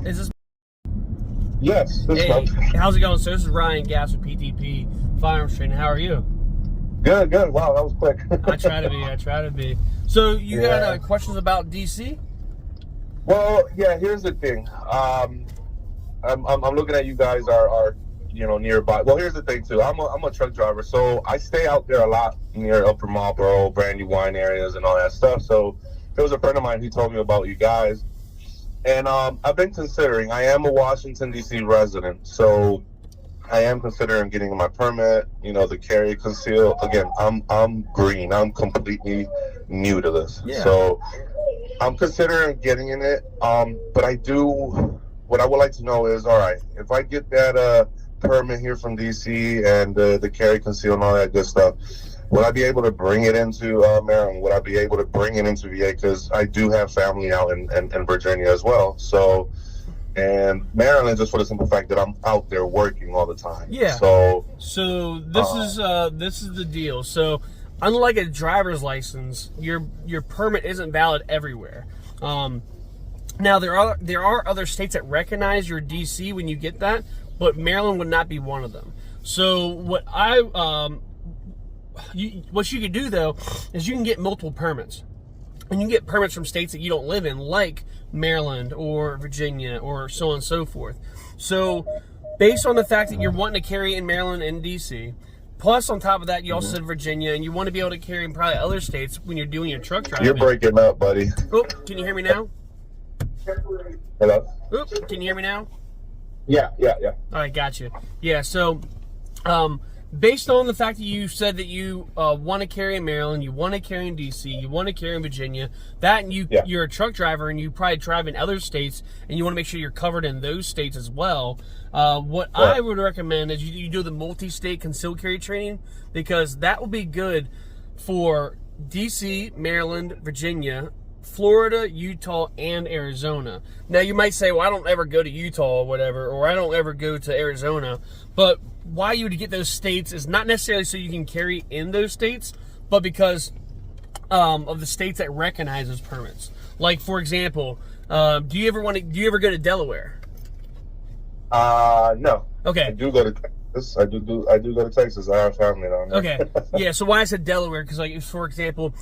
Is this? Yes, this Hey, one. how's it going? So this is Ryan Gass with PTP Firearms Training. How are you? Good, good. Wow, that was quick. I try to be. So you got questions about DC? Well, yeah. Here's the thing. I'm looking at you guys are nearby. Well, here's the thing too. I'm a truck driver, so I stay out there a lot near Upper Marlboro, Brandywine areas, and all that stuff. So there was a friend of mine who told me about you guys, and I've been considering. I am a Washington D.C. resident, so I am considering getting my permit. The carry conceal. Again, I'm green. I'm completely new to this, so I'm considering getting in it. But I do. What I would like to know is, all right, if I get that permit here from DC and the carry conceal and all that good stuff, will I be able to bring it into Maryland? Would I be able to bring it into VA? Because I do have family out in Virginia as well. So, and Maryland, just for the simple fact that I'm out there working all the time. Yeah. So this is the deal. So, unlike a driver's license, your permit isn't valid everywhere. Now there are other states that recognize your DC when you get that, but Maryland would not be one of them. So what you could do though is you can get multiple permits, and you can get permits from states that you don't live in, like Maryland or Virginia or so on and so forth. So based on the fact that you're wanting to carry in Maryland and DC, plus on top of that you also said Virginia, and you want to be able to carry in probably other states when you're doing your truck driving. You're breaking up, buddy. Oh, can you hear me now? Hello? Oops, can you hear me now? Yeah. All right, gotcha. Yeah, so based on the fact that you said that you want to carry in Maryland, you want to carry in DC, you want to carry in Virginia, you're a truck driver and you probably drive in other states, and you want to make sure you're covered in those states as well. What I would recommend is you do the multi-state concealed carry training, because that will be good for DC, Maryland, Virginia, Florida, Utah, and Arizona. Now you might say, well, I don't ever go to Utah or whatever, or I don't ever go to Arizona. But why you would get those states is not necessarily so you can carry in those states, but because of the states that recognize those permits. Like, for example, do you ever go to Delaware? No. Okay. I do go to Texas. I do go to Texas. I have family down there. Okay. Yeah, so why I said Delaware, because, like, for example,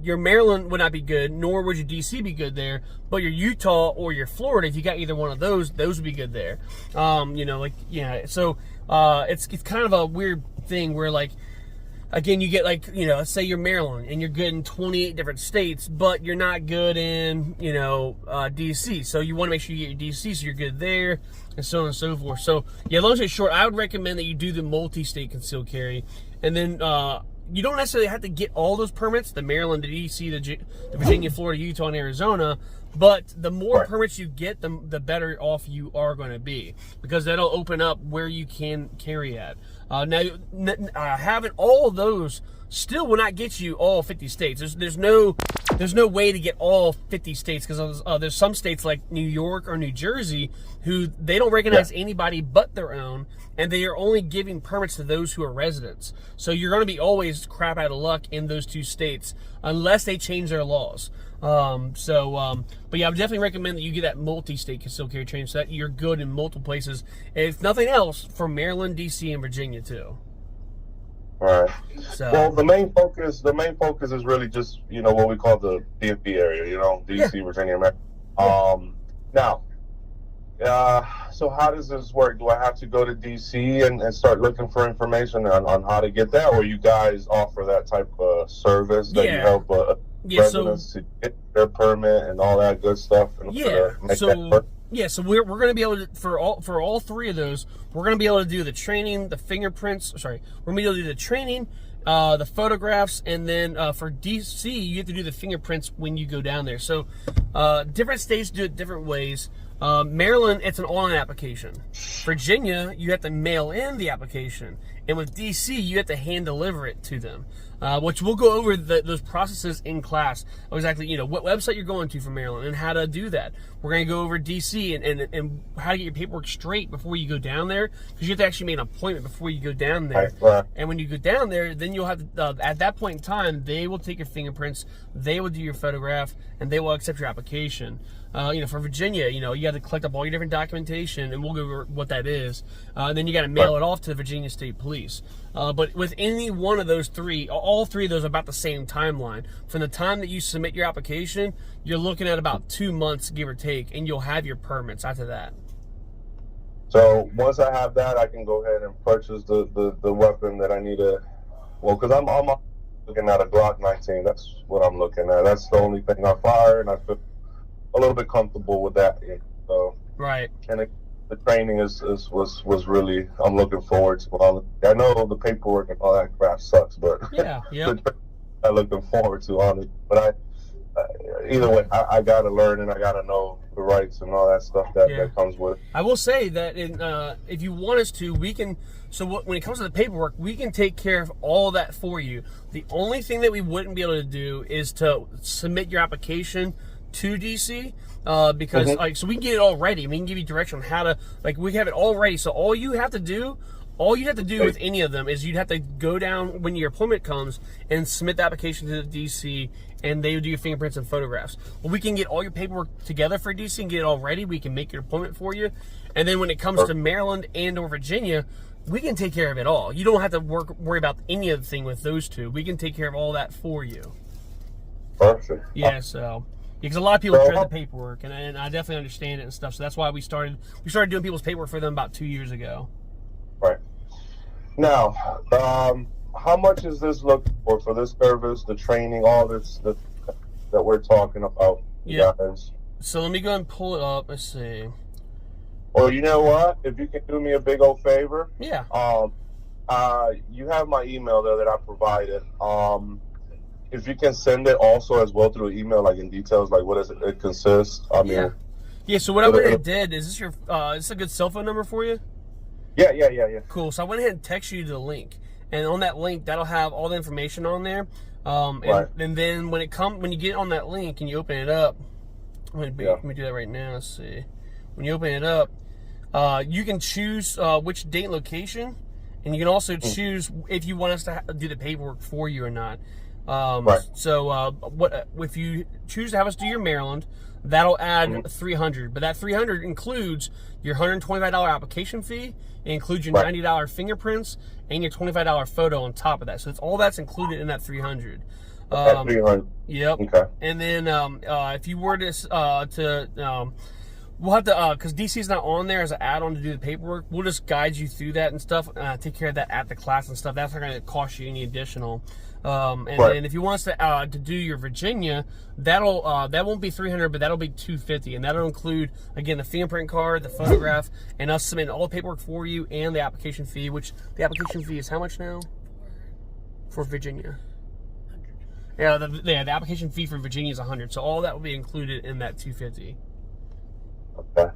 your Maryland would not be good, nor would your DC be good there, but your Utah or your Florida, if you got either one of those would be good there. So it's kind of a weird thing where, like, again, you get, like, let's say you're Maryland and you're good in 28 different states, but you're not good in, DC. So you want to make sure you get your DC so you're good there, and so on and so forth. So, yeah, long story short, I would recommend that you do the multi-state concealed carry. And then you don't necessarily have to get all those permits, the Maryland, the DC, the Virginia, Florida, Utah, and Arizona. But the more permits you get, the better off you are going to be, because that'll open up where you can carry at. Now, having all of those still will not get you all 50 states. There's no way to get all 50 states, because there's some states like New York or New Jersey who they don't recognize anybody but their own, and they are only giving permits to those who are residents. So you're going to be always crap out of luck in those two states unless they change their laws. But yeah, I would definitely recommend that you get that multi-state concealed carry training so that you're good in multiple places. If nothing else, for Maryland, DC, and Virginia too. All right. So, well, the main focus is really just what we call the DFB area. DC, Virginia, Maryland. Now, so how does this work? Do I have to go to DC and start looking for information on how to get that, or you guys offer that type of service that you help residents to get their permit and all that good stuff? So we're going to be able to, for all three of those, we're going to be able to do the training, the fingerprints. We're going to be able to do the training, the photographs, and then for DC, you have to do the fingerprints when you go down there. So different states do it different ways. Maryland, it's an online application. Virginia, you have to mail in the application. And with DC, you have to hand deliver it to them, which we'll go over those processes in class. Exactly, what website you're going to for Maryland and how to do that. We're going to go over DC and how to get your paperwork straight before you go down there, because you have to actually make an appointment before you go down there. Right. And when you go down there, then you'll have to, at that point in time, they will take your fingerprints, they will do your photograph, and they will accept your application. For Virginia, you got to collect up all your different documentation, and we'll go over what that is. And then you got to mail it off to the Virginia State Police. But with any one of those three, all three of those are about the same timeline. From the time that you submit your application, you're looking at about 2 months, give or take, and you'll have your permits after that. So once I have that, I can go ahead and purchase the weapon that I need to. Well, because I'm looking at a Glock 19. That's what I'm looking at. That's the only thing I fire, and I feel a little bit comfortable with that. So right. And the training was really. I'm looking forward to. I know the paperwork and all that crap sucks, but yeah. I'm looking forward to on it. But either way, I gotta learn and I gotta know the rights and all that stuff that comes with it. I will say that if you want us to, we can. So when it comes to the paperwork, we can take care of all that for you. The only thing that we wouldn't be able to do is to submit your application to DC because so we can get it all ready. We can give you direction on how to we have it all ready. So all you have to do with any of them is you'd have to go down when your appointment comes and submit the application to the DC, and they would do your fingerprints and photographs. Well, we can get all your paperwork together for DC and get it all ready. We can make your appointment for you. And then when it comes to Maryland and or Virginia, we can take care of it all. You don't have to worry about any of the thing with those two. We can take care of all that for you. Perfect. Yeah, so because a lot of people dread the paperwork, and I definitely understand it and stuff. So that's why we started doing people's paperwork for them about 2 years ago. Right. Now, how much is this looking for this service, the training, all this that we're talking about? Yeah. Guys? So let me go ahead and pull it up. Let's see. Or you know what? If you can do me a big old favor. Yeah. You have my email there that I provided. If you can send it also as well through email, like in details, like what does it consists? I mean. Yeah. So what I went ahead and did is this is this a good cell phone number for you? Yeah. Cool. So I went ahead and texted you the link, and on that link, that'll have all the information on there. And then when you get on that link and you open it up, let me do that right now. Let's see. When you open it up, you can choose which date and location, and you can also choose if you want us to do the paperwork for you or not. So if you choose to have us do your Maryland, that'll add $300, but that $300 includes your $125 application fee. It includes your $90 fingerprints and your $25 photo on top of that. So it's all that's included in that $300. $300. Yep. Okay. And then if you were we'll have to, because DC's not on there as an add-on to do the paperwork, we'll just guide you through that and stuff, take care of that at the class and stuff. That's not going to cost you any additional. Then if you want us to do your Virginia, that won't be $300, but that'll be $250, and that'll include, again, the fingerprint card, the photograph, and us submitting all the paperwork for you and the application fee, which the application fee is how much now? For Virginia. Yeah, the application fee for Virginia is $100, so all that will be included in that $250. Okay.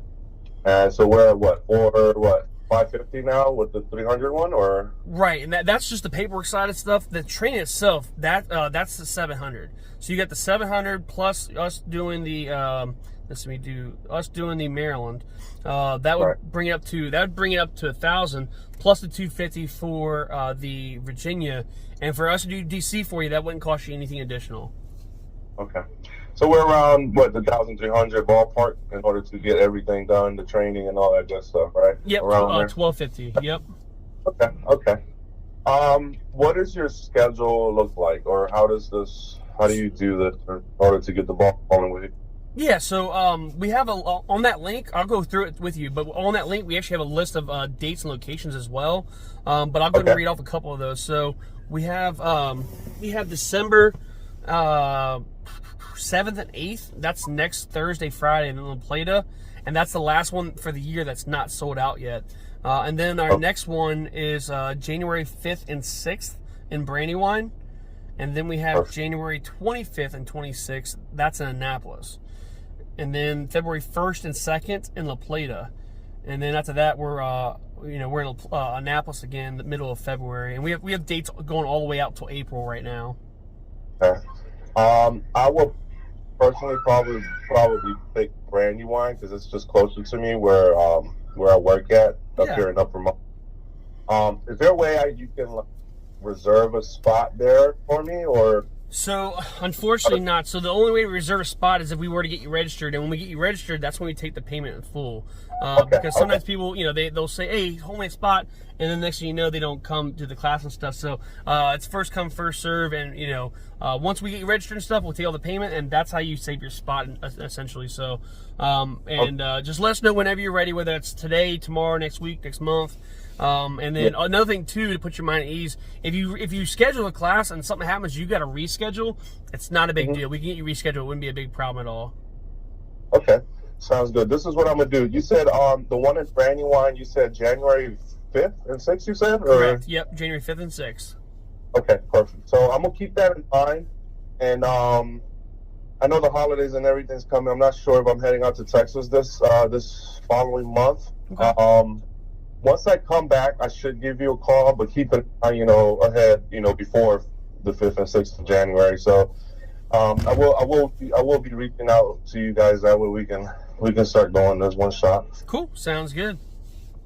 So we're at $550 now with the 300 one, or? Right, and that's just the paperwork side of stuff. The training itself, that's the $700. So you got the $700 plus us doing the doing the Maryland. That would bring it up to $1,000 plus the $250 for the Virginia, and for us to do DC for you, that wouldn't cost you anything additional. Okay. So we're around, the 1,300 ballpark in order to get everything done, the training and all that good stuff, right? Yep, $1,250, yep. Okay. What does your schedule look like, or how do you do this in order to get the ball rolling with you? Yeah, so we have on that link, I'll go through it with you, but on that link, we actually have a list of dates and locations as well, but I'll go ahead and read off a couple of those. So we have December 7th and 8th. That's next Thursday, Friday in La Plata, and that's the last one for the year that's not sold out yet. And then our next one is January 5th and 6th in Brandywine, and then we have January 25th and 26th. That's in Annapolis, and then February 1st and 2nd in La Plata, and then after that we're in Annapolis again, the middle of February, and we have dates going all the way out till April right now. Okay. I will personally probably pick Brandywine because it's just closer to me where I work at here in Upper Mall. Is there a way you can reserve a spot there for me, or So, unfortunately not. So, the only way to reserve a spot is if we were to get you registered. And when we get you registered, that's when we take the payment in full. Because sometimes people, you know, they'll say, hey, hold my spot. And then next thing you know, they don't come to the class and stuff. So, it's first come, first serve. And, you know, once we get you registered and stuff, we'll take all the payment. And that's how you save your spot, essentially. So, just let us know whenever you're ready, whether it's today, tomorrow, next week, next month. And then another thing too, to put your mind at ease, if you schedule a class and something happens, you got to reschedule. It's not a big deal. We can get you rescheduled. It wouldn't be a big problem at all. Okay, sounds good. This is what I'm gonna do. You said the one in Brandywine. You said January 5th and 6th. You said, or? Correct. Yep, January 5th and 6th. Okay, perfect. So I'm gonna keep that in mind. And I know the holidays and everything's coming. I'm not sure if I'm heading out to Texas this following month. Okay. Once I come back, I should give you a call, but keep an eye, you know, ahead, you know, before the 5th and 6th of January. So I will be reaching out to you guys. That way we can start going. There's one shot. Cool. Sounds good.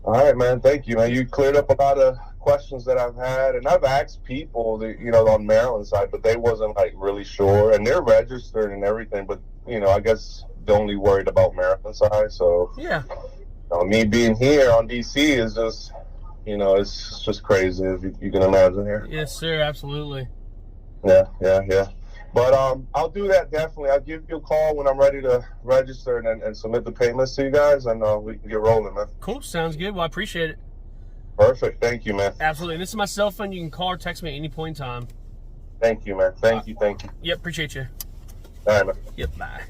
All right, man. Thank you, man. You cleared up a lot of questions that I've had, and I've asked people that, you know, on Maryland side, but they wasn't like really sure, and they're registered and everything, but you know, I guess they're only worried about Maryland side. So yeah. Me being here on DC is just, you know, it's just crazy, if you can imagine here. Yes, sir, absolutely. Yeah. But I'll do that definitely. I'll give you a call when I'm ready to register and submit the payments to you guys, and we can get rolling, man. Cool, sounds good. Well, I appreciate it. Perfect, thank you, man. Absolutely. This is my cell phone. You can call or text me at any point in time. Thank you, man. Thank you. Yep, appreciate you. All right, man. Yep, bye.